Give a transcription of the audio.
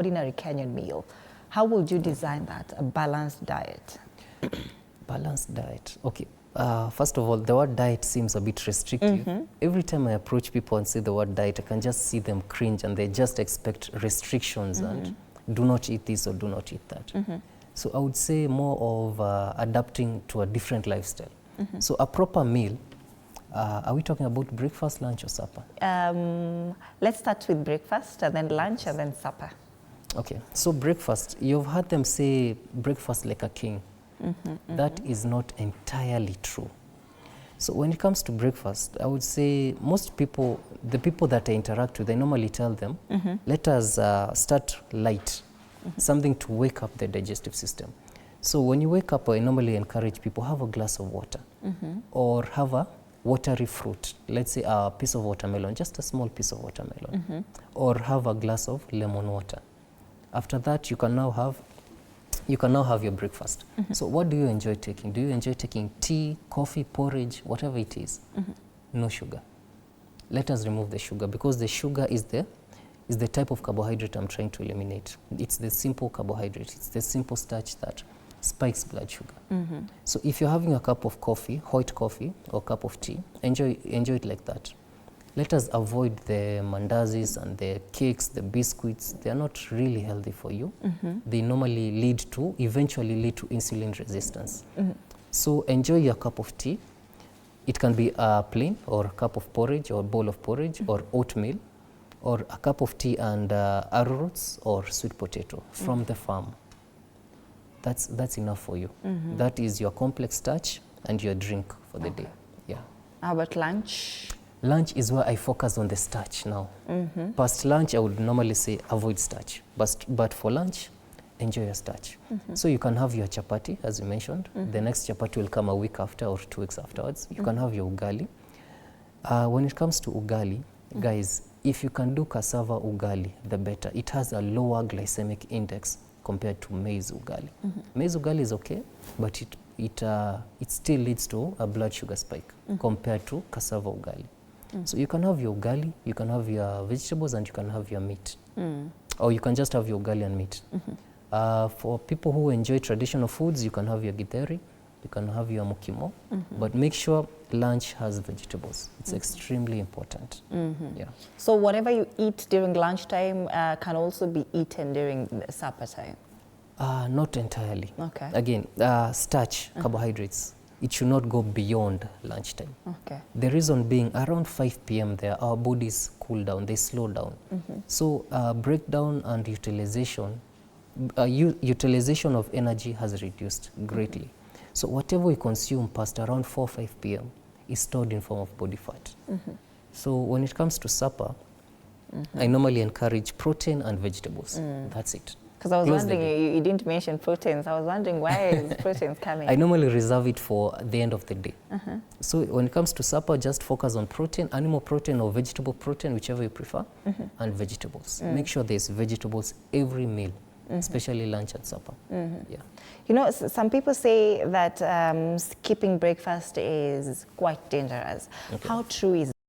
ordinary Kenyan meal. How would you design that, a balanced diet? Balanced diet. Okay. First of all, the word diet seems a bit restrictive. Every time I approach people and say the word diet, I can just see them cringe and they just expect restrictions and do not eat this or do not eat that. So I would say more of adapting to a different lifestyle. So a proper meal, are we talking about breakfast, lunch or supper? Let's start with breakfast and then lunch and then supper. Okay, so breakfast, you've heard them say breakfast like a king. That is not entirely true. So when it comes to breakfast, I would say most people, the people that I interact with, I normally tell them, let us start light, something to wake up the digestive system. So when you wake up, I normally encourage people, have a glass of water or have a watery fruit. Let's say a piece of watermelon, just a small piece of watermelon, or have a glass of lemon water. After that, you can now have your breakfast. So what do you enjoy taking? Do you enjoy taking tea, coffee, porridge, whatever it is? No sugar. Let us remove the sugar because the sugar is the type of carbohydrate I'm trying to eliminate. It's the simple carbohydrate. It's the simple starch that spikes blood sugar. So if you're having a cup of coffee, hot coffee, or cup of tea, enjoy it like that. Let us avoid the mandazis and the cakes, the biscuits. They are not really healthy for you. They normally eventually lead to insulin resistance. So enjoy your cup of tea. It can be a plain or a cup of porridge or a bowl of porridge or oatmeal or a cup of tea and arrowroot or sweet potato from the farm. That's enough for you. That is your complex starch and your drink for the day. Yeah. How about lunch? Lunch is where I focus on the starch now. Past lunch, I would normally say avoid starch. But for lunch, enjoy your starch. So you can have your chapati, as you mentioned. The next chapati will come a week after or 2 weeks afterwards. You can have your ugali. When it comes to ugali, guys, if you can do cassava ugali, the better. It has a lower glycemic index compared to maize ugali. Maize ugali is okay, but it still leads to a blood sugar spike compared to cassava ugali. So you can have your ugali, you can have your vegetables, and you can have your meat. Or you can just have your ugali and meat. For people who enjoy traditional foods, you can have your githeri, you can have your mukimo, but make sure lunch has vegetables. It's extremely important. Yeah. So whatever you eat during lunchtime can also be eaten during supper time? Not entirely. Okay. Again, starch, carbohydrates, it should not go beyond lunchtime. Okay. The reason being, around 5 p.m. there, our bodies cool down, they slow down. So breakdown and utilization of energy has reduced greatly. So whatever we consume past around 4 or 5 p.m. is stored in form of body fat. So when it comes to supper, I normally encourage protein and vegetables. That's it. Because I was wondering, you didn't mention proteins. I was wondering why is proteins coming? I normally reserve it for the end of the day. So when it comes to supper, just focus on protein, animal protein or vegetable protein, whichever you prefer, and vegetables. Make sure there's vegetables every meal, especially lunch and supper. Yeah. You know, some people say that skipping breakfast is quite dangerous. How true is